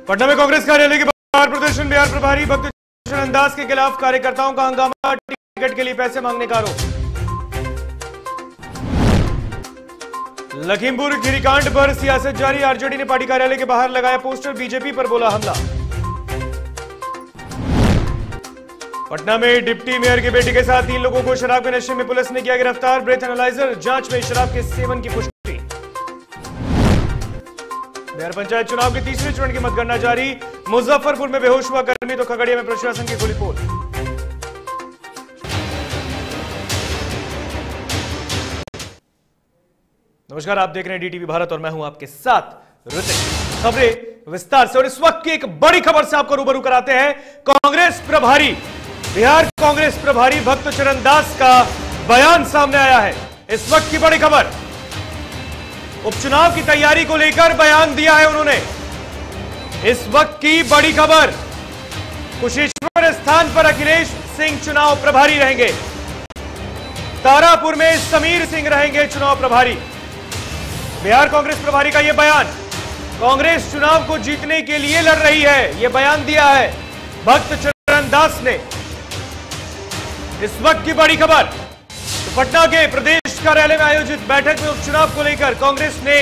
पटना में कांग्रेस कार्यालय के बाहर प्रदर्शन। बिहार प्रभारी भक्त चरणदास के खिलाफ कार्यकर्ताओं का हंगामा, टिकट के लिए पैसे मांगने का आरोप। लखीमपुर गिरिकांड पर सियासत जारी, आरजेडी ने पार्टी कार्यालय के बाहर लगाया पोस्टर, बीजेपी पर बोला हमला। पटना में डिप्टी मेयर के बेटे के साथ 3 लोगों को शराब के नशे में पुलिस ने किया गिरफ्तार, ब्रेथ एनालाइजर जांच में शराब के सेवन की पुष्टि। बिहार पंचायत चुनाव के तीसरे चरण की मतगणना जारी, मुजफ्फरपुर में बेहोश हुआ कर्मी तो खगड़िया में प्रशासन की खुली पोल। नमस्कार, आप देख रहे हैं डीटीवी भारत और मैं हूं आपके साथ ऋतिक। खबरें विस्तार से और इस वक्त की एक बड़ी खबर से आपको रूबरू कराते हैं। कांग्रेस प्रभारी, बिहार कांग्रेस प्रभारी भक्त चरणदास का बयान सामने आया है। इस वक्त की बड़ी खबर, उपचुनाव की तैयारी को लेकर बयान दिया है उन्होंने। इस वक्त की बड़ी खबर, कुशेश्वर स्थान पर अखिलेश सिंह चुनाव प्रभारी रहेंगे, तारापुर में समीर सिंह रहेंगे चुनाव प्रभारी। बिहार कांग्रेस प्रभारी का यह बयान, कांग्रेस चुनाव को जीतने के लिए लड़ रही है, यह बयान दिया है भक्त चरणदास ने। इस वक्त की बड़ी खबर, तो पटना के प्रदेश कार्यालय में आयोजित बैठक में उपचुनाव को लेकर कांग्रेस ने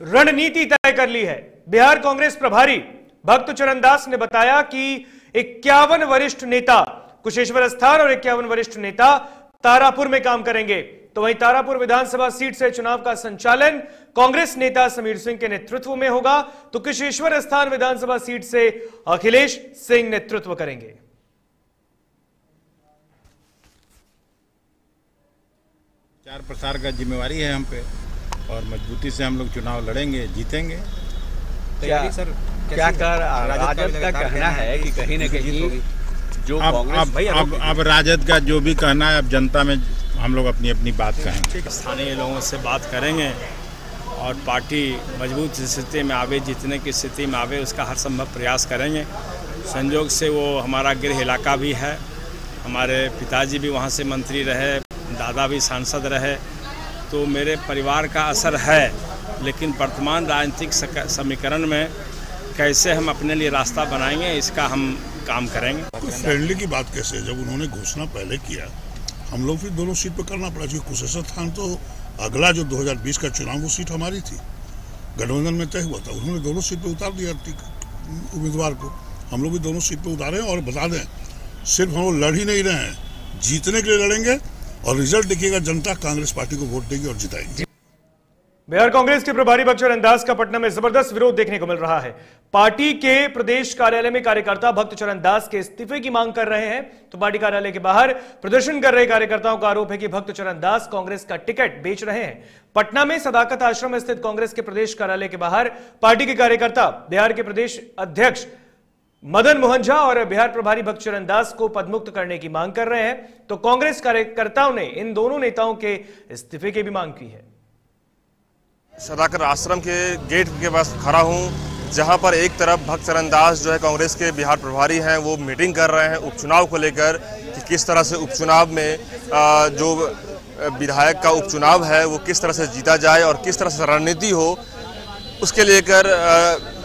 रणनीति तय कर ली है। बिहार कांग्रेस प्रभारी भक्त चरणदास ने बताया कि 51 वरिष्ठ नेता कुशेश्वर स्थान और 51 वरिष्ठ नेता तारापुर में काम करेंगे। तो वहीं तारापुर विधानसभा सीट से चुनाव का संचालन कांग्रेस नेता समीर सिंह के नेतृत्व में होगा, तो कुशेश्वर स्थान विधानसभा सीट से अखिलेश सिंह नेतृत्व करेंगे। प्रचार प्रसार का जिम्मेवारी है हम पे और मजबूती से हम लोग चुनाव लड़ेंगे, जीतेंगे। क्या कर राजद का कहना है कि कहीं न कहीं जो कांग्रेस अब राजद का जो भी कहना है, अब जनता में हम लोग अपनी अपनी बात कहेंगे। स्थानीय लोगों से बात करेंगे और पार्टी मजबूत स्थिति में आवे, जीतने की स्थिति में आवे, उसका हर संभव प्रयास करेंगे। संयोग से वो हमारा गृह इलाका भी है, हमारे पिताजी भी वहाँ से मंत्री रहे, दादा भी सांसद रहे, तो मेरे परिवार का असर है। लेकिन वर्तमान राजनीतिक समीकरण में कैसे हम अपने लिए रास्ता बनाएंगे, इसका हम काम करेंगे। तो फ्रेंडली की बात कैसे, जब उन्होंने घोषणा पहले किया, हम लोग फिर दोनों सीट पर करना पड़ा, क्योंकि कुशेश्वर स्थान तो अगला जो 2020 का चुनाव वो सीट हमारी थी, गठबंधन में तय हुआ था। उन्होंने दोनों सीट पर उतार दिया उम्मीदवार को, हम लोग भी दोनों सीट पर उतारे। और बता दें, सिर्फ हम लोग लड़ ही नहीं रहे हैं, जीतने के लिए लड़ेंगे और रिजल्ट देखिएगा, जनता कांग्रेस पार्टी को वोट देगी और जिताएगी। बिहार कांग्रेस के प्रभारी भक्त चरणदास का पटना में जबरदस्त विरोध देखने को मिल रहा है। पार्टी के प्रदेश कार्यालय में कार्यकर्ता भक्त चरणदास के इस्तीफे की मांग कर रहे हैं, तो पार्टी कार्यालय के बाहर प्रदर्शन कर रहे कार्यकर्ताओं का आरोप है कि भक्त चरणदास कांग्रेस का टिकट बेच रहे हैं। पटना में सदाकत आश्रम स्थित कांग्रेस के प्रदेश कार्यालय के बाहर पार्टी के कार्यकर्ता बिहार के प्रदेश अध्यक्ष मदन मोहन झा और बिहार प्रभारी भक्त चरणदास को पदमुक्त करने की मांग कर रहे हैं। तो कांग्रेस कार्यकर्ताओं ने इन दोनों नेताओं के इस्तीफे की भी मांग की है। सदाकत आश्रम के गेट के पास खड़ा हूं, जहां पर एक तरफ भक्त चरणदास जो है कांग्रेस के बिहार प्रभारी हैं, वो मीटिंग कर रहे हैं उपचुनाव को लेकर कि किस तरह से उपचुनाव में जो विधायक का उपचुनाव है वो किस तरह से जीता जाए और किस तरह से रणनीति हो, उसके लेकर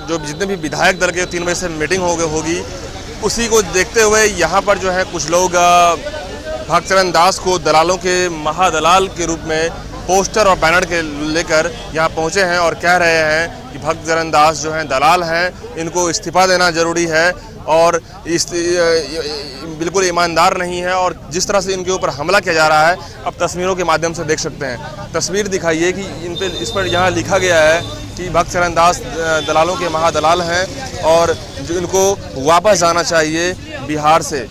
जो जितने भी विधायक दल के 3 बजे से मीटिंग होगी, उसी को देखते हुए यहाँ पर जो है कुछ लोग भक्त चरणदास को दलालों के महादलाल के रूप में पोस्टर और बैनर के लेकर यहाँ पहुँचे हैं और कह रहे हैं कि भक्त चरणदास जो हैं दलाल हैं, इनको इस्तीफा देना जरूरी है और बिल्कुल ईमानदार नहीं है। और जिस तरह से इनके ऊपर हमला किया जा रहा है, अब तस्वीरों के माध्यम से देख सकते हैं। तस्वीर दिखाइए कि इस पर यहाँ लिखा गया है कि भक्त चरणदास दलालों के महादलाल हैं और जो इनको वापस जाना चाहिए बिहार से।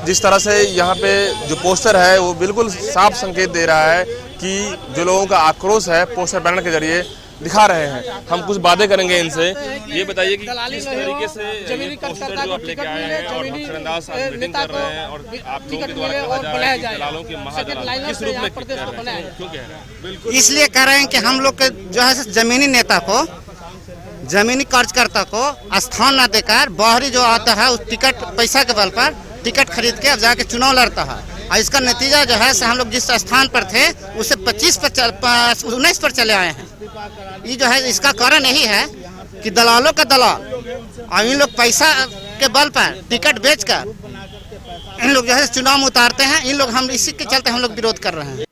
जिस तरह से यहाँ पे जो पोस्टर है वो बिल्कुल साफ संकेत दे रहा है कि जो लोगों का आक्रोश है पोस्टर बैनर के जरिए दिखा रहे हैं। हम कुछ बातें करेंगे इनसे। ये बताइए कि किस तरीके से ये पोस्टर जो आप लेके आए हैं और भक्त चरणदास आज मीटिंग कर रहे हैं और आप लोगों के द्वारा कहा जा रहा है कि दलालों के महादलाल, किस रूप में क्यों कह रहे हैं? बिल्कुल इसलिए कह रहे हैं कि हम लोग के जो है जमीनी नेता को, जमीनी कार्यकर्ता को स्थान न देकर बाहरी जो आता है उस टिकट पैसा के बल पर टिकट खरीद के अब जाके चुनाव लड़ता है। और इसका नतीजा जो है हम लोग जिस स्थान पर थे उससे 19 पर चले आए हैं। ये जो है इसका कारण यही है कि दलालों का दलाल और इन लोग पैसा के बल पर टिकट बेचकर इन लोग जो है चुनाव में उतारते हैं। इन लोग हम इसी के चलते हम लोग विरोध कर रहे हैं।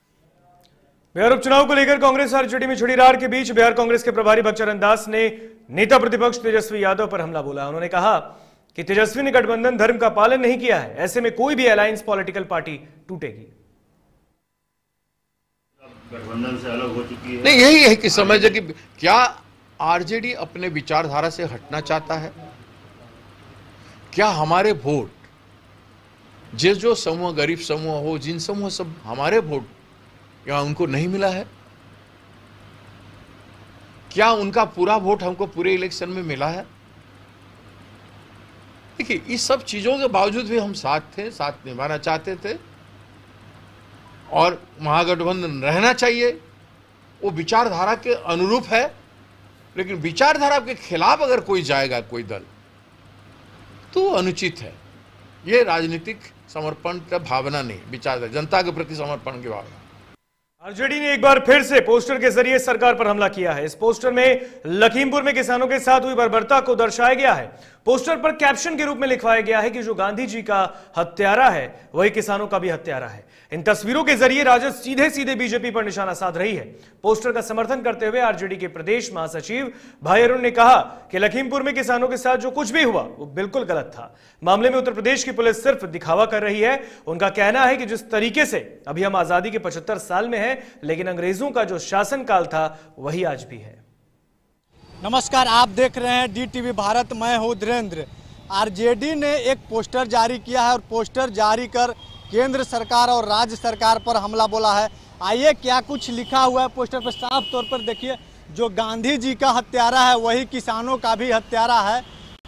बिहार उपचुनाव को लेकर कांग्रेस आरजेडी में छिड़ी रार के बीच बिहार कांग्रेस के प्रभारी भक्तचरण दास ने नेता प्रतिपक्ष तेजस्वी यादव पर हमला बोला। उन्होंने कहा कि तेजस्वी ने गठबंधन धर्म का पालन नहीं किया है, ऐसे में कोई भी अलायंस पॉलिटिकल पार्टी टूटेगी। गठबंधन से अलग हो चुकी है। नहीं, यही है कि समझे कि क्या आरजेडी अपने विचारधारा से हटना चाहता है? क्या हमारे वोट जो समूह गरीब समूह हो, जिन समूह सब हमारे वोट या उनको नहीं मिला है? क्या उनका पूरा वोट हमको पूरे इलेक्शन में मिला है? देखिए, इस सब चीजों के बावजूद भी हम साथ थे, साथ निभाना चाहते थे और महागठबंधन रहना चाहिए। वो विचारधारा के अनुरूप है, लेकिन विचारधारा के खिलाफ अगर कोई जाएगा, कोई दल, तो वो अनुचित है। ये राजनीतिक समर्पण का भावना नहीं, विचारधारा जनता के प्रति समर्पण की भावना। आरजेडी ने एक बार फिर से पोस्टर के जरिए सरकार पर हमला किया है। इस पोस्टर में लखीमपुर में किसानों के साथ हुई बर्बरता को दर्शाया गया है। पोस्टर पर कैप्शन के रूप में लिखवाया गया है कि जो गांधी जी का हत्यारा है वही किसानों का भी हत्यारा है। इन तस्वीरों के जरिए राजद सीधे सीधे बीजेपी पर निशाना साध रही है। पोस्टर का समर्थन करते हुए आरजेडी के प्रदेश महासचिव भाई अरुण ने कहा कि लखीमपुर में किसानों के साथ जो कुछ भी हुआ वो बिल्कुल गलत था। मामले में उत्तर प्रदेश की पुलिस सिर्फ दिखावा कर रही है। उनका कहना है कि जिस तरीके से अभी हम आजादी के 75 साल में हैं, लेकिन अंग्रेजों का जो शासनकाल था वही आज भी है। नमस्कार, आप देख रहे हैं DTV भारत, मैं हूं धीरेन्द्र। आरजेडी ने एक पोस्टर जारी किया है और पोस्टर जारी कर केंद्र सरकार और राज्य सरकार पर हमला बोला है। आइए क्या कुछ लिखा हुआ है पोस्टर पर, साफ तौर पर देखिए। जो गांधी जी का हत्यारा है वही किसानों का भी हत्यारा है।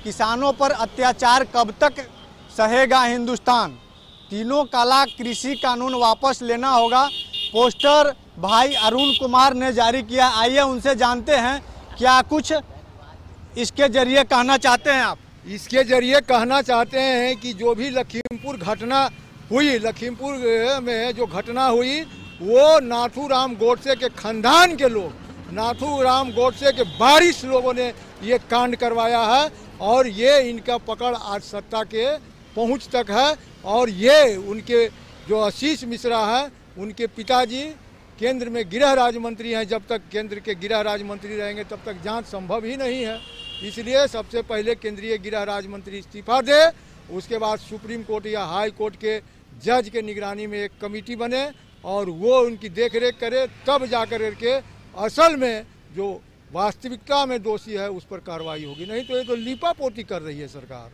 किसानों पर अत्याचार कब तक सहेगा हिंदुस्तान? तीनों काला कृषि कानून वापस लेना होगा। पोस्टर भाई अरुण कुमार ने जारी किया। आइए उनसे जानते हैं क्या कुछ इसके जरिए कहना चाहते हैं आप। इसके जरिए कहना चाहते हैं कि जो भी लखीमपुर घटना हुई, लखीमपुर में जो घटना हुई, वो नाथूराम गोडसे के खानदान के लोग, नाथूराम गोडसे के बारिश लोगों ने ये कांड करवाया है और ये इनका पकड़ आज सत्ता के पहुंच तक है। और ये उनके जो आशीष मिश्रा है, उनके पिताजी केंद्र में गृह राज्य मंत्री हैं। जब तक केंद्र के गृह राज्य मंत्री रहेंगे तब तक जांच संभव ही नहीं है। इसलिए सबसे पहले केंद्रीय गृह राज्य मंत्री इस्तीफा दे, उसके बाद सुप्रीम कोर्ट या हाई कोर्ट के जज के निगरानी में एक कमेटी बने और वो उनकी देखरेख करे, तब जाकर के असल में जो वास्तविकता में दोषी है उस पर कार्रवाई होगी। नहीं तो ये तो लीपापोती कर रही है सरकार।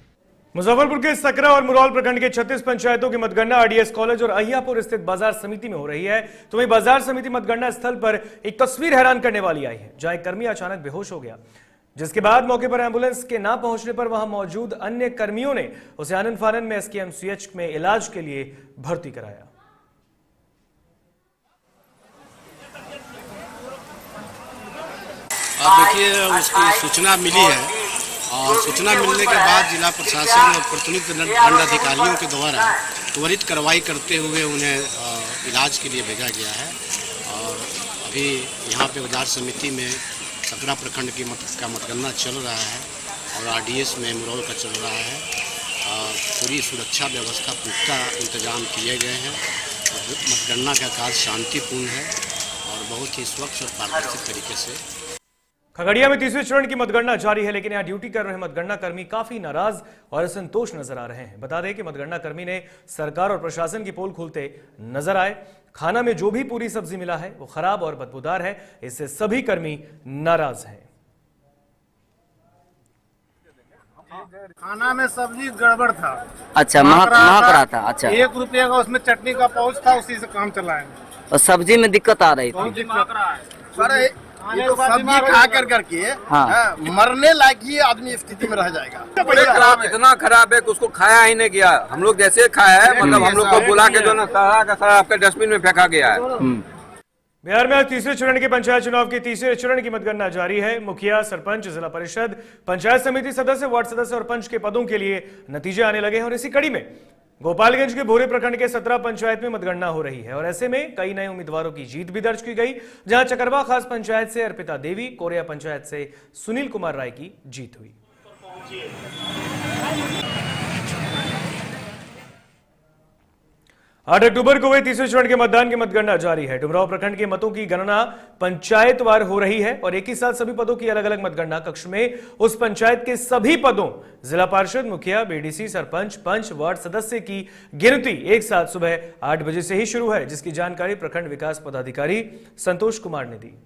मुजफ्फरपुर के सकरा और मुरौल प्रखंड के 36 पंचायतों की मतगणना आरडीएस कॉलेज और अहियापुर स्थित बाजार समिति में हो रही है। तो वहीं बाजार समिति मतगणना स्थल पर एक तस्वीर हैरान करने वाली आई है, जहां एक कर्मी अचानक बेहोश हो गया, जिसके बाद मौके पर एम्बुलेंस के ना पहुंचने पर वहां मौजूद अन्य कर्मियों ने उसे आनन फानन में SKMCH में इलाज के लिए भर्ती कराया। देखिए, उसकी सूचना मिली है और सूचना मिलने के बाद जिला प्रशासन और प्रतिनिधि दंडाधिकारियों के द्वारा त्वरित कार्रवाई करते हुए उन्हें इलाज के लिए भेजा गया है। और अभी यहाँ पे बाजार समिति में सकरा प्रखंड की मतगणना चल रहा है और आरडीएस में मुरौल का चल रहा है। पूरी सुरक्षा व्यवस्था, पुख्ता इंतजाम किए गए हैं। मतगणना का कार्य शांतिपूर्ण है और बहुत ही स्वच्छ और पारदर्शी तरीके से। खगड़िया में तीसरे चरण की मतगणना जारी है, लेकिन यहां ड्यूटी कर रहे मतगणना कर्मी काफी नाराज और असंतोष नजर आ रहे हैं। बता दें कि मतगणना कर्मी ने सरकार और प्रशासन की पोल खोलते नजर आए। खाना में जो भी पूरी सब्जी मिला है वो खराब और बदबूदार है, इससे सभी कर्मी नाराज हैं। खाना में सब्जी गड़बड़ था। अच्छा, महक रहा था। अच्छा, 1 रुपये का उसमें चटनी का पाउच था, उसी से काम चलाए। और सब्जी में दिक्कत आ रही थी। सब्जी खा करके मरने लायक ही आदमी स्थिति में रह जाएगा। इतना खराब है कि उसको खाया ही नहीं गया। हम लोग जैसे खाया है, मतलब हम लोग को बुला के जो ना सारा का सारा आपके डस्टबिन में फेंका गया है। बिहार में आज तीसरे चरण के पंचायत चुनाव की तीसरे चरण की मतगणना जारी है। मुखिया, सरपंच, जिला परिषद, पंचायत समिति सदस्य, वार्ड सदस्य और पंच के पदों के लिए नतीजे आने लगे हैं और इसी कड़ी में गोपालगंज के भोरे प्रखंड के 17 पंचायत में मतगणना हो रही है और ऐसे में कई नए उम्मीदवारों की जीत भी दर्ज की गई, जहां चकरवा खास पंचायत से अर्पिता देवी, कोरिया पंचायत से सुनील कुमार राय की जीत हुई। 8 अक्टूबर को हुए तीसरे चरण के मतदान की मतगणना जारी है। डुमरांव प्रखंड के मतों की गणना पंचायतवार हो रही है और एक ही साथ सभी पदों की अलग अलग मतगणना कक्ष में उस पंचायत के सभी पदों जिला पार्षद, मुखिया, बीडीसी, सरपंच, पंच, वार्ड सदस्य की गिनती एक साथ सुबह 8 बजे से ही शुरू है, जिसकी जानकारी प्रखंड विकास पदाधिकारी संतोष कुमार ने दी।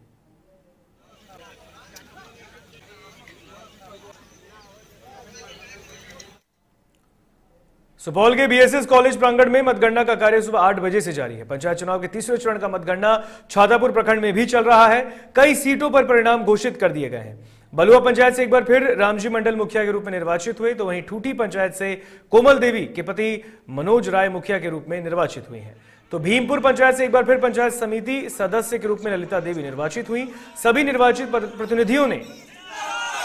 सुपौल के बीएसएस कॉलेज प्रांगण में मतगणना का कार्य सुबह 8 बजे से जारी है। पंचायत चुनाव के तीसरे चरण का मतगणना छातापुर प्रखंड में भी चल रहा है। कई सीटों पर परिणाम घोषित कर दिए गए हैं। बलुआ पंचायत से एक बार फिर रामजी मंडल मुखिया के रूप में निर्वाचित हुए, तो वहीं ठूठी पंचायत से कोमल देवी के पति मनोज राय मुखिया के रूप में निर्वाचित हुई हैं। तो भीमपुर पंचायत से एक बार फिर पंचायत समिति सदस्य के रूप में ललिता देवी निर्वाचित हुई। सभी निर्वाचित प्रतिनिधियों ने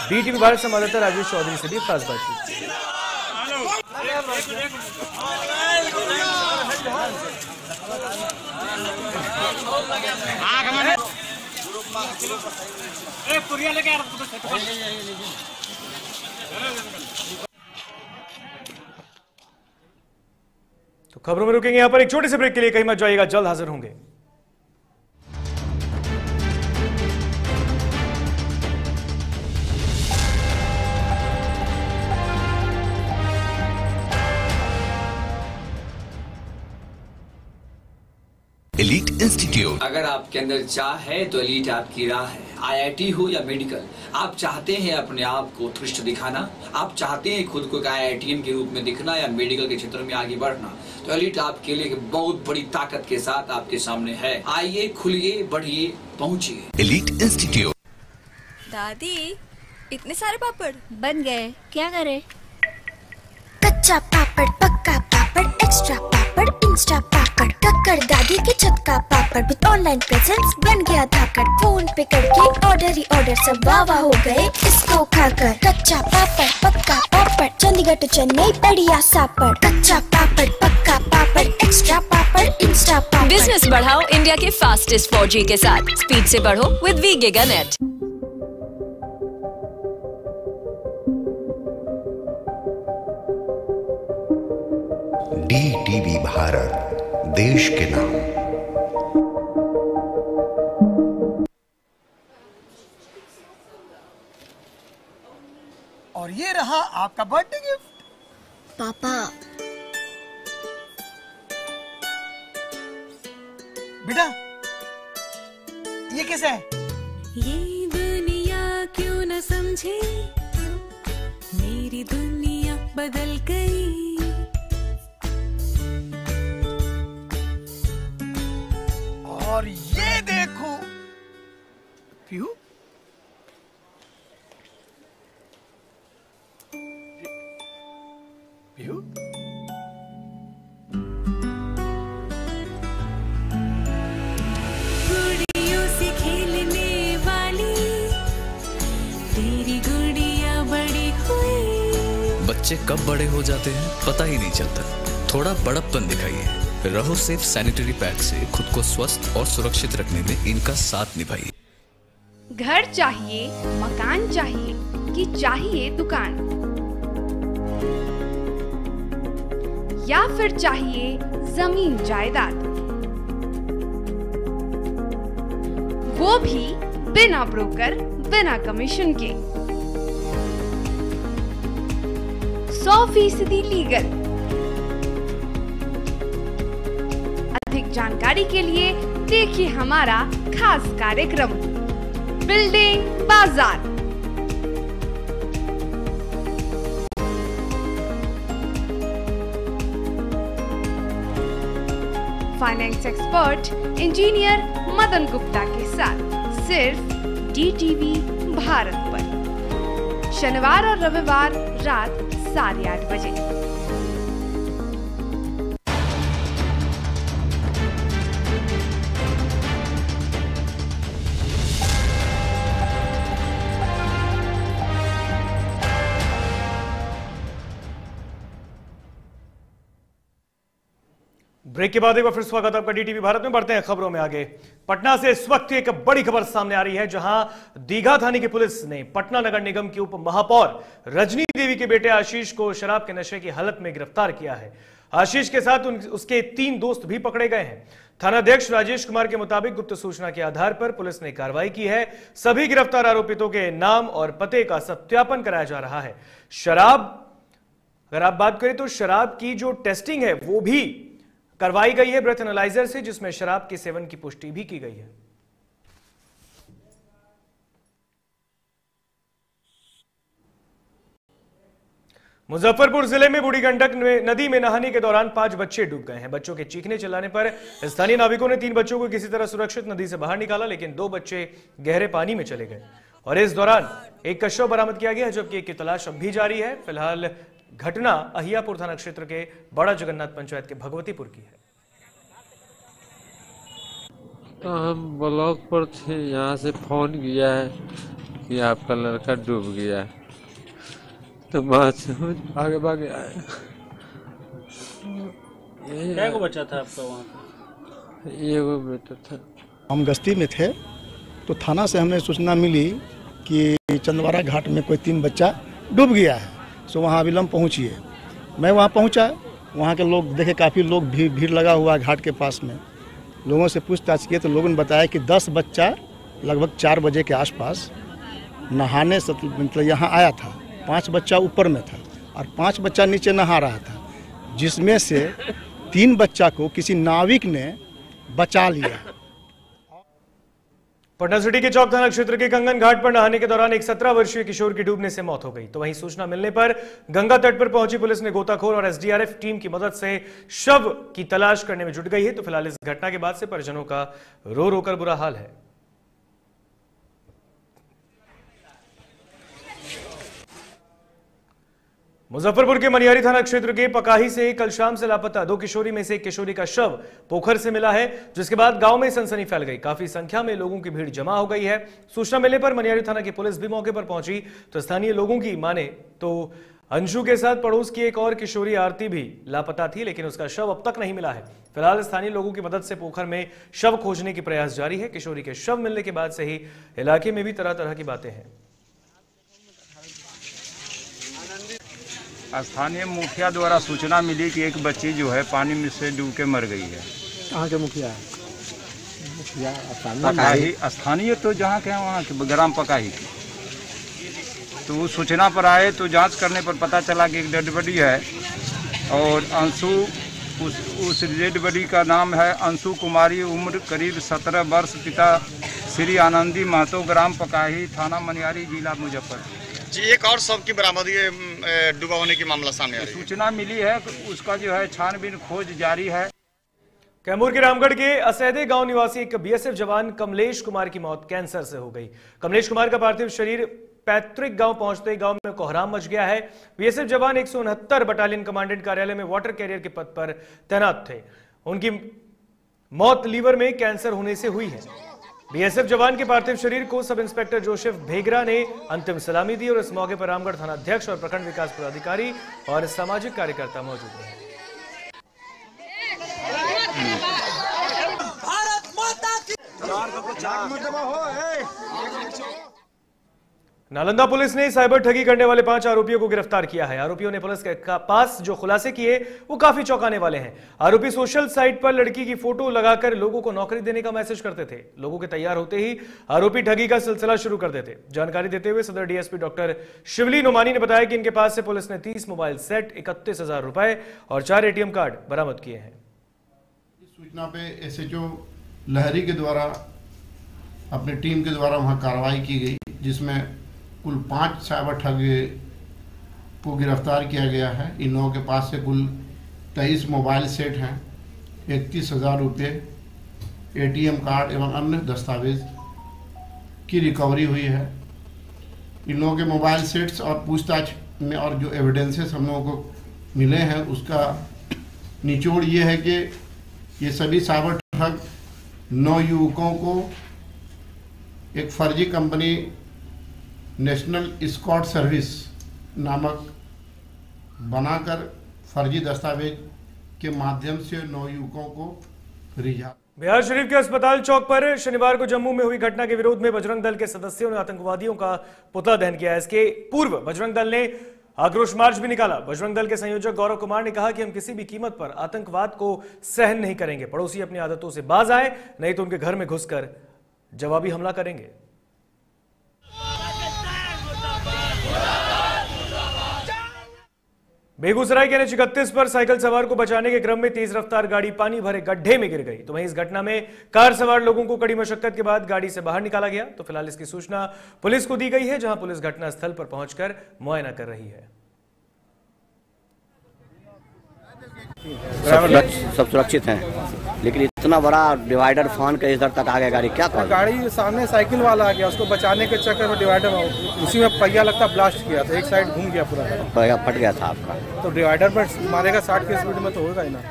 DTV भारत संवाददाता राजेश चौधरी से भी खास बातचीत की। तो खबरों में रुकेंगे यहां पर एक छोटे से ब्रेक के लिए, कहीं मत जाइएगा, जल्द हाजिर होंगे। एलीट इंस्टीट्यूट, अगर आपके अंदर चाह है तो एलीट आपकी राह है। IIT हो या मेडिकल, आप चाहते हैं अपने आप को उत्कृष्ट दिखाना, आप चाहते हैं खुद को एक IITian के रूप में दिखना या मेडिकल के क्षेत्र में आगे बढ़ना, तो एलीट आपके लिए बहुत बड़ी ताकत के साथ आपके सामने है। आइए, खुलिए, बढ़िए, पहुंचिए। Elite institute. दादी, इतने सारे पापड़ बन गए, क्या करे? कच्चा पापड़, पक्का पापड़, एक्स्ट्रा पापड़, इंस्टा पापड़, कक्कर दादी के छत का पापड़ विद ऑनलाइन प्रेजेंस बन गया धाकड़। फोन पे करके ऑर्डर ही ऑर्डर, सब वाह हो गए इसको खाकर। कच्चा पापड़, पक्का पापड़, चंडीगढ़ टू चेन्नई बढ़िया सापड़। कच्चा पापड़, पक्का पापड़, एक्स्ट्रा पापड़, इंस्टा पापड़। बिजनेस बढ़ाओ इंडिया के फास्टेस्ट 4G के साथ, स्पीड से बढ़ो विद वी गिगानेट। DTV भारत, देश के नाम। और ये रहा आपका बर्थडे गिफ्ट। पापा, बेटा ये कैसा है? ये दुनिया क्यों न समझे, मेरी दुनिया बदल गई। और ये देखो पीहू, पीहू, गुड़ियों से खेलने वाली तेरी गुड़िया बड़ी हुई। बच्चे कब बड़े हो जाते हैं पता ही नहीं चलता। थोड़ा बड़प्पन दिखाइए। रहो सेफ सैनिटरी पैड से खुद को स्वस्थ और सुरक्षित रखने में इनका साथ निभाइए। घर चाहिए, मकान चाहिए कि चाहिए दुकान, या फिर चाहिए जमीन जायदाद, वो भी बिना ब्रोकर, बिना कमीशन के, 100% लीगल। अधिक जानकारी के लिए देखिए हमारा खास कार्यक्रम बिल्डिंग बाजार। Finance expert engineer Madan Gupta के साथ सिर्फ DTV भारत पर, शनिवार और रविवार रात 8:30 बजे। ब्रेक के बाद एक बार फिर स्वागत आपका डीटीवी भारत में। बढ़ते हैं खबरों में आगे। पटना से इस वक्त एक बड़ी खबर सामने आ रही है, जहां दीघा थाने की पुलिस ने पटना नगर निगम की उप महापौर रजनी देवी के बेटे आशीष को शराब के नशे की हालत में गिरफ्तार किया है। आशीष के साथ उसके 3 दोस्त भी पकड़े गए हैं। थानाध्यक्ष राजेश कुमार के मुताबिक गुप्त सूचना के आधार पर पुलिस ने कार्रवाई की है। सभी गिरफ्तार आरोपितों के नाम और पते का सत्यापन कराया जा रहा है। अगर आप बात करें तो शराब की जो टेस्टिंग है वो भी करवाई गई है ब्रेथ एनालाइजर से, जिसमें शराब के सेवन की पुष्टि भी की गई है। मुजफ्फरपुर जिले में बूढ़ी गंडक नदी में नहाने के दौरान 5 बच्चे डूब गए हैं। बच्चों के चीखने चिल्लाने पर स्थानीय नाविकों ने 3 बच्चों को किसी तरह सुरक्षित नदी से बाहर निकाला, लेकिन 2 बच्चे गहरे पानी में चले गए और इस दौरान एक का शव बरामद किया गया, जबकि एक की तलाश अब भी जारी है। फिलहाल घटना अहियापुर थाना क्षेत्र के बड़ा जगन्नाथ पंचायत के भगवतीपुर की है। हम ब्लॉक पर थे, यहाँ से फोन किया है कि आपका लड़का डूब गया है, तो वहाँ से भागे भागे आए। क्या को बच्चा था आपका वहाँ पे? ये वो बेटा था। हम गश्ती में थे तो थाना से हमें सूचना मिली कि चंदवारा घाट में कोई 3 बच्चा डूब गया है, सो वहाँ अविलंब पहुँचिए। मैं वहाँ पहुँचा, वहाँ के लोग देखे काफ़ी लोग भीड़ लगा हुआ घाट के पास में। लोगों से पूछताछ किए तो लोगों ने बताया कि 10 बच्चा लगभग 4 बजे के आसपास नहाने से मतलब यहाँ आया था। 5 बच्चा ऊपर में था और 5 बच्चा नीचे नहा रहा था, जिसमें से 3 बच्चा को किसी नाविक ने बचा लिया। पटना सिटी के चौक थाना क्षेत्र के कंगन घाट पर नहाने के दौरान एक 17 वर्षीय किशोर की डूबने से मौत हो गई। तो वहीं सूचना मिलने पर गंगा तट पर पहुंची पुलिस ने गोताखोर और एसडीआरएफ टीम की मदद से शव की तलाश करने में जुट गई है। तो फिलहाल इस घटना के बाद से परिजनों का रो रो कर बुरा हाल है। मुजफ्फरपुर के मनियारी थाना क्षेत्र के पकाही से कल शाम से लापता 2 किशोरी में से एक किशोरी का शव पोखर से मिला है, जिसके बाद गांव में सनसनी फैल गई। काफी संख्या में लोगों की भीड़ जमा हो गई है। सूचना मिलने पर मनियारी थाना की पुलिस भी मौके पर पहुंची। तो स्थानीय लोगों की माने तो अंशु के साथ पड़ोस की एक और किशोरी आरती भी लापता थी, लेकिन उसका शव अब तक नहीं मिला है। फिलहाल स्थानीय लोगों की मदद से पोखर में शव खोजने की प्रयास जारी है। किशोरी के शव मिलने के बाद से ही इलाके में भी तरह तरह की बातें हैं। स्थानीय मुखिया द्वारा सूचना मिली कि एक बच्ची जो है पानी में से डूब के मर गई है। कहाँ के मुखिया है? मुखिया पकाही स्थानीय तो जहाँ के हैं वहाँ के ग्राम पकाही की। तो वो सूचना पर आए तो जांच करने पर पता चला कि एक डेड बॉडी है और अंशु उस डेड बॉडी का नाम है अंशु कुमारी, उम्र करीब 17 वर्ष, पिता श्री आनंदी महतो, ग्राम पकाही, थाना मनियारी, जिला मुजफ्फरपुर। जी, एक और शव की बरामदी डूबा होने की मामला सामने आ रही है। सूचना मिली है, उसका जो है छानबीन खोज जारी है। कैमूर के रामगढ़ के असैदे गांव निवासी एक बीएसएफ जवान कमलेश कुमार की मौत कैंसर से हो गई। कमलेश कुमार का पार्थिव शरीर पैतृक गांव पहुंचते गांव में कोहराम मच गया है। बीएसएफ जवान 169 बटालियन कमांडेंट कार्यालय में वाटर कैरियर के पद पर तैनात थे। उनकी मौत लीवर में कैंसर होने से हुई है। बीएसएफ जवान के पार्थिव शरीर को सब इंस्पेक्टर जोसेफ भेगरा ने अंतिम सलामी दी और इस मौके पर रामगढ़ थाना अध्यक्ष और प्रखंड विकास पदाधिकारी और सामाजिक कार्यकर्ता मौजूद रहे। नालंदा पुलिस ने साइबर ठगी करने वाले 5 आरोपियों को गिरफ्तार किया है। आरोपियों ने पुलिस के पास जो खुलासे किए वो काफी चौंकाने वाले हैं। आरोपी सोशल साइट पर लड़की की फोटो लगाकर लोगों को नौकरी देने का मैसेज करते थे। लोगों के तैयार होते ही आरोपी ठगी का सिलसिला शुरू कर देते। जानकारी देते हुए सदर डीएसपी डॉक्टर शिवली नोमानी ने बताया कि इनके पास से पुलिस ने 30 मोबाइल सेट, 31,000 रुपए और 4 एटीएम कार्ड बरामद किए हैं। सूचना पे एसएचओ लहरी के द्वारा अपनी टीम के द्वारा वहां कार्रवाई की गई, जिसमें कुल 5 साइबर ठग को गिरफ्तार किया गया है। इन लोगों के पास से कुल 23 मोबाइल सेट हैं, 31,000 रुपये, एटीएम कार्ड एवं अन्य दस्तावेज की रिकवरी हुई है। इन लोगों के मोबाइल सेट्स और पूछताछ में और जो एविडेंसेस हम लोगों को मिले हैं उसका निचोड़ ये है कि ये सभी साइबर ठग 9 युवकों को एक फर्जी कंपनी नेशनल स्कॉट सर्विस नामक बनाकर फर्जी दस्तावेज के माध्यम से नवयुवकों को रिझा। बिहार शरीफ के अस्पताल चौक पर शनिवार को जम्मू में हुई घटना के विरोध में बजरंग दल के सदस्यों ने आतंकवादियों का पुतला दहन किया। इसके पूर्व बजरंग दल ने आक्रोश मार्च भी निकाला। बजरंग दल के संयोजक गौरव कुमार ने कहा कि हम किसी भी कीमत पर आतंकवाद को सहन नहीं करेंगे। पड़ोसी अपनी आदतों से बाज आए, नहीं तो उनके घर में घुसकर जवाबी हमला करेंगे। बेगूसराय के NH-31 पर साइकिल सवार को बचाने के क्रम में तेज रफ्तार गाड़ी पानी भरे गड्ढे में गिर गई। तो वहीं इस घटना में कार सवार लोगों को कड़ी मशक्कत के बाद गाड़ी से बाहर निकाला गया। तो फिलहाल इसकी सूचना पुलिस को दी गई है, जहां पुलिस घटनास्थल पर पहुंचकर मुआयना कर रही है। सब सुरक्षित हैं, लेकिन इतना बड़ा डिवाइडर फान के इधर तक आ गया गाड़ी, क्या करें? गाड़ी सामने साइकिल वाला आ गया, उसको बचाने के चक्कर में डिवाइडर उसी में पहिया लगता ब्लास्ट किया था, एक साइड घूम गया पूरा, पहिया फट गया था आपका। तो डिवाइडर पर मारेगा 60 की स्पीड में तो होगा ही ना।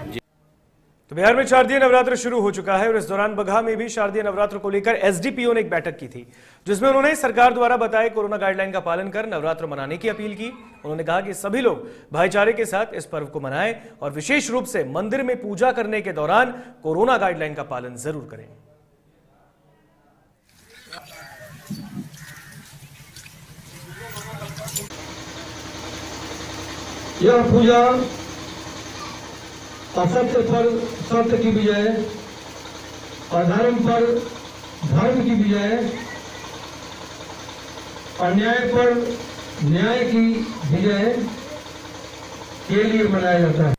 तो बिहार में शारदीय नवरात्र शुरू हो चुका है और इस दौरान बगहा में भी शारदीय नवरात्र को लेकर एसडीपीओ ने एक बैठक की थी, जिसमें उन्होंने सरकार द्वारा बताए कोरोना गाइडलाइन का पालन कर नवरात्र मनाने की अपील की। उन्होंने कहा कि सभी लोग भाईचारे के साथ इस पर्व को मनाएं और विशेष रूप से मंदिर में पूजा करने के दौरान कोरोना गाइडलाइन का पालन जरूर करें। यह पूजा असत्य पर सत्य की विजय, अधर्म पर धर्म की विजय, अन्याय पर न्याय की विजय के लिए मनाया जाता है।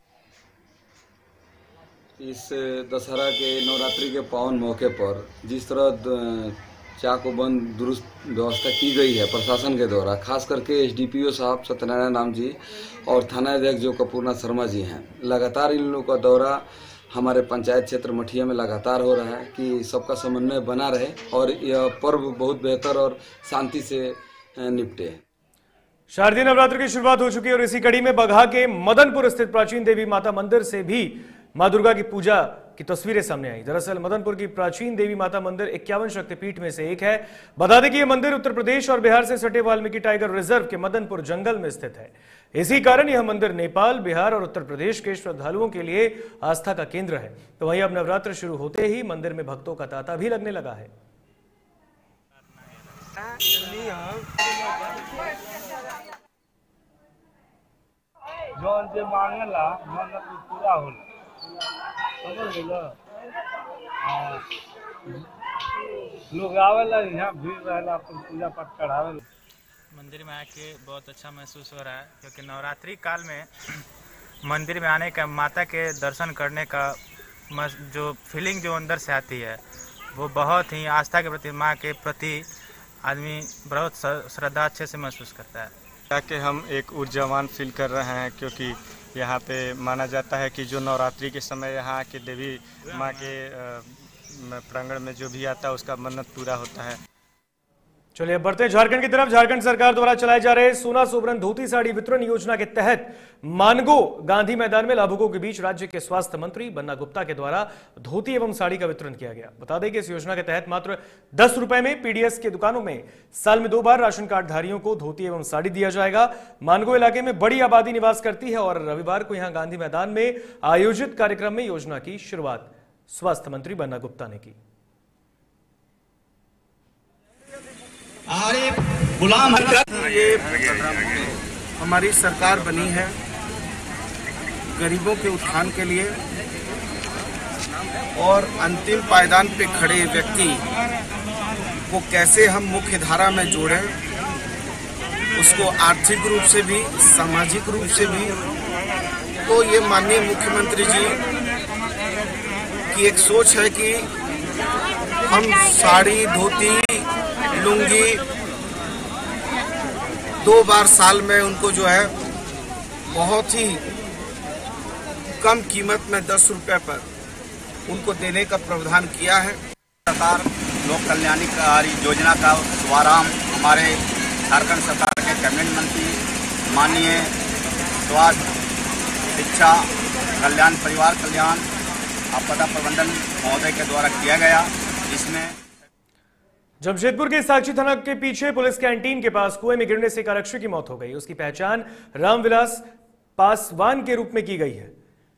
इस दशहरा के नवरात्रि के पावन मौके पर जिस तरह चाकबंद दुरुस्त व्यवस्था की गई है प्रशासन के द्वारा, खास करके एसडीपीओ साहब सत्यनारायण राम जी और थानाध्यक्ष जो कपूरनाथ शर्मा जी हैं, लगातार इन लोगों का दौरा हमारे पंचायत क्षेत्र मठिया में लगातार हो रहा है कि सबका समन्वय बना रहे और यह पर्व बहुत बेहतर और शांति से निपटे। शारदीय नवरात्र की शुरुआत हो चुकी है और इसी कड़ी में बगहा के मदनपुर स्थित प्राचीन देवी माता मंदिर से भी मां दुर्गा की पूजा की तस्वीरें सामने आई। दरअसल मदनपुर की प्राचीन देवी माता मंदिर 51 शक्तिपीठ में से एक है। बता दें कि यह मंदिर उत्तर प्रदेश और बिहार से सटे वाल्मीकि टाइगर रिजर्व के मदनपुर जंगल में स्थित है। इसी कारण यह मंदिर नेपाल, बिहार और उत्तर प्रदेश के श्रद्धालुओं के लिए आस्था का केंद्र है। तो वहीं अब नवरात्र शुरू होते ही मंदिर में भक्तों का तांता भी लगने लगा है। जो मांगला पूरा होला, लोग आवेला यहाँ भीड़ रहेला, अपन पूजा पाठ करावेला। मंदिर में आके बहुत अच्छा महसूस हो रहा है, क्योंकि नवरात्रि काल में मंदिर में आने का, माता के दर्शन करने का जो फीलिंग जो अंदर से आती है वो बहुत ही आस्था के प्रति, माँ के प्रति आदमी बहुत श्रद्धा अच्छे से महसूस करता है। ताकि हम एक ऊर्जावान फील कर रहे हैं, क्योंकि यहाँ पे माना जाता है कि जो नवरात्रि के समय यहाँ के देवी माँ के प्रांगण में जो भी आता है उसका मन्नत पूरा होता है। चलिए अब बढ़ते हैं झारखंड की तरफ। झारखंड सरकार द्वारा चलाए जा रहे सोना सोबरन धोती साड़ी वितरण योजना के तहत मानगो गांधी मैदान में लाभुकों के बीच राज्य के स्वास्थ्य मंत्री बन्ना गुप्ता के द्वारा धोती एवं साड़ी का वितरण किया गया। बता दें कि इस योजना के तहत मात्र 10 रुपए में पीडीएस के दुकानों में साल में 2 बार राशन कार्ड धारियों को धोती एवं साड़ी दिया जाएगा। मानगो इलाके में बड़ी आबादी निवास करती है और रविवार को यहां गांधी मैदान में आयोजित कार्यक्रम में योजना की शुरुआत स्वास्थ्य मंत्री बन्ना गुप्ता ने की। गुलाम ये हमारी सरकार बनी है गरीबों के उत्थान के लिए, और अंतिम पायदान पे खड़े व्यक्ति को कैसे हम मुख्य धारा में जोड़ें, उसको आर्थिक रूप से भी सामाजिक रूप से भी। तो ये माननीय मुख्यमंत्री जी की एक सोच है कि हम साड़ी, धोती, लुंगी 2 बार साल में उनको जो है बहुत ही कम कीमत में 10 रुपए पर उनको देने का प्रावधान किया है। सरकार लोक कल्याणकारी योजना का शुभारंभ हमारे झारखंड सरकार के कैबिनेट मंत्री माननीय स्वास्थ्य, शिक्षा, कल्याण, परिवार कल्याण, आपदा प्रबंधन महोदय के द्वारा किया गया। जिसमें जमशेदपुर के साक्षी थाना के पीछे पुलिस कैंटीन के पास कुएं में गिरने से एक आरक्षी की मौत हो गई। उसकी पहचान रामविलास पासवान के रूप में की गई है।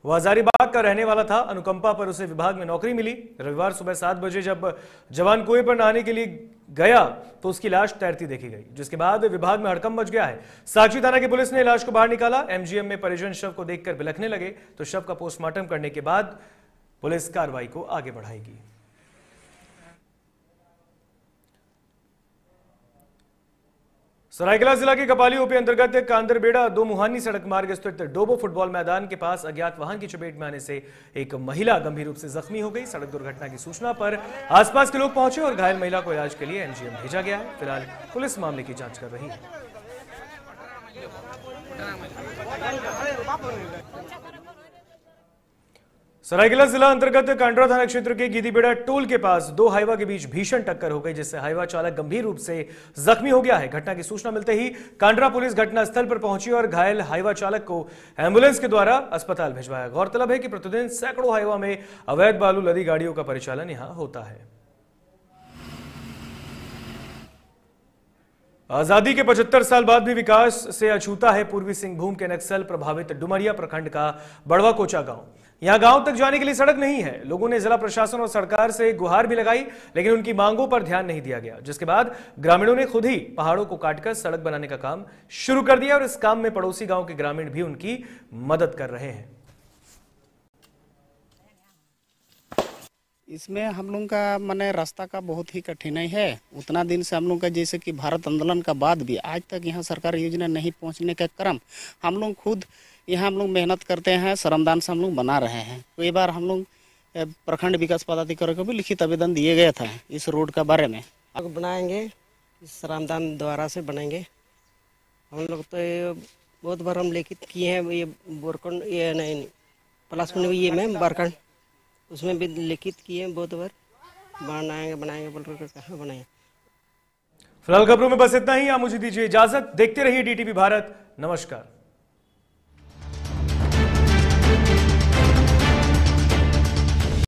वो हजारीबाग का रहने वाला था। अनुकंपा पर उसे विभाग में नौकरी मिली। रविवार सुबह 7 बजे जब जवान कुएं पर नहाने के लिए गया तो उसकी लाश तैरती देखी गई, जिसके बाद विभाग में हड़कंप मच गया है। साक्षी थाना की पुलिस ने लाश को बाहर निकाला। एमजीएम में परिजन शव को देखकर बिलखने लगे तो शव का पोस्टमार्टम करने के बाद पुलिस कार्रवाई को आगे बढ़ाएगी। सरायकेला जिला के कपाली ओपी अंतर्गत कांदरबेड़ा दो मुहानी सड़क मार्ग स्थित डोबो फुटबॉल मैदान के पास अज्ञात वाहन की चपेट में आने से एक महिला गंभीर रूप से जख्मी हो गई। सड़क दुर्घटना की सूचना पर आसपास के लोग पहुंचे और घायल महिला को इलाज के लिए एमजीएम भेजा गया है। फिलहाल पुलिस मामले की जांच कर रही है। सरायकेला जिला अंतर्गत कांड्रा थाना क्षेत्र के गिदीबेड़ा टोल के पास दो हाईवा के बीच भीषण टक्कर हो गई, जिससे हाईवा चालक गंभीर रूप से जख्मी हो गया है। घटना की सूचना मिलते ही कांड्रा पुलिस घटनास्थल पर पहुंची और घायल हाईवा चालक को एम्बुलेंस के द्वारा अस्पताल भिजवाया। गौरतलब है कि प्रतिदिन सैकड़ों हाईवा में अवैध बालू लदी गाड़ियों का परिचालन यहां होता है। आजादी के 75 साल बाद भी विकास से अछूता है पूर्वी सिंहभूम के नक्सल प्रभावित डुमरिया प्रखंड का बड़वा कोचा गांव। यहां गांव तक जाने के लिए सड़क नहीं है। लोगों ने जिला प्रशासन और सरकार से गुहार भी लगाई, लेकिन उनकी मांगों पर ध्यान नहीं दिया गया, जिसके बाद ग्रामीणों ने खुद ही पहाड़ों को काटकर सड़क बनाने का काम शुरू कर दिया और इस काम में पड़ोसी गांव के ग्रामीण भी उनकी मदद कर रहे हैं। इसमें हम लोग का माने रास्ता का बहुत ही कठिनाई है। उतना दिन से हम लोग का जैसे कि भारत आंदोलन का बाद भी आज तक यहाँ सरकार योजना नहीं पहुँचने का क्रम हम लोग खुद यहाँ हम लोग मेहनत करते हैं, श्रमदान से हम लोग बना रहे हैं। कई बार हम लोग प्रखंड विकास पदाधिकारी को भी लिखित आवेदन दिए गए था इस रोड का बारे में। बनाएंगे, इस श्रमदान द्वारा से बनेंगे। हम लोग तो बहुत बार हम लिखित किए हैं, ये बोरकंड ये नहीं प्लस ये में बरकंड उसमें भी लिखित किए हैं बहुत बार। बनाएंगे बोल कर कहाँ बनाएंगे। फिलहाल खबरों में बस इतना ही। आप मुझे दीजिए इजाजत। देखते रहिए DTV भारत। नमस्कार।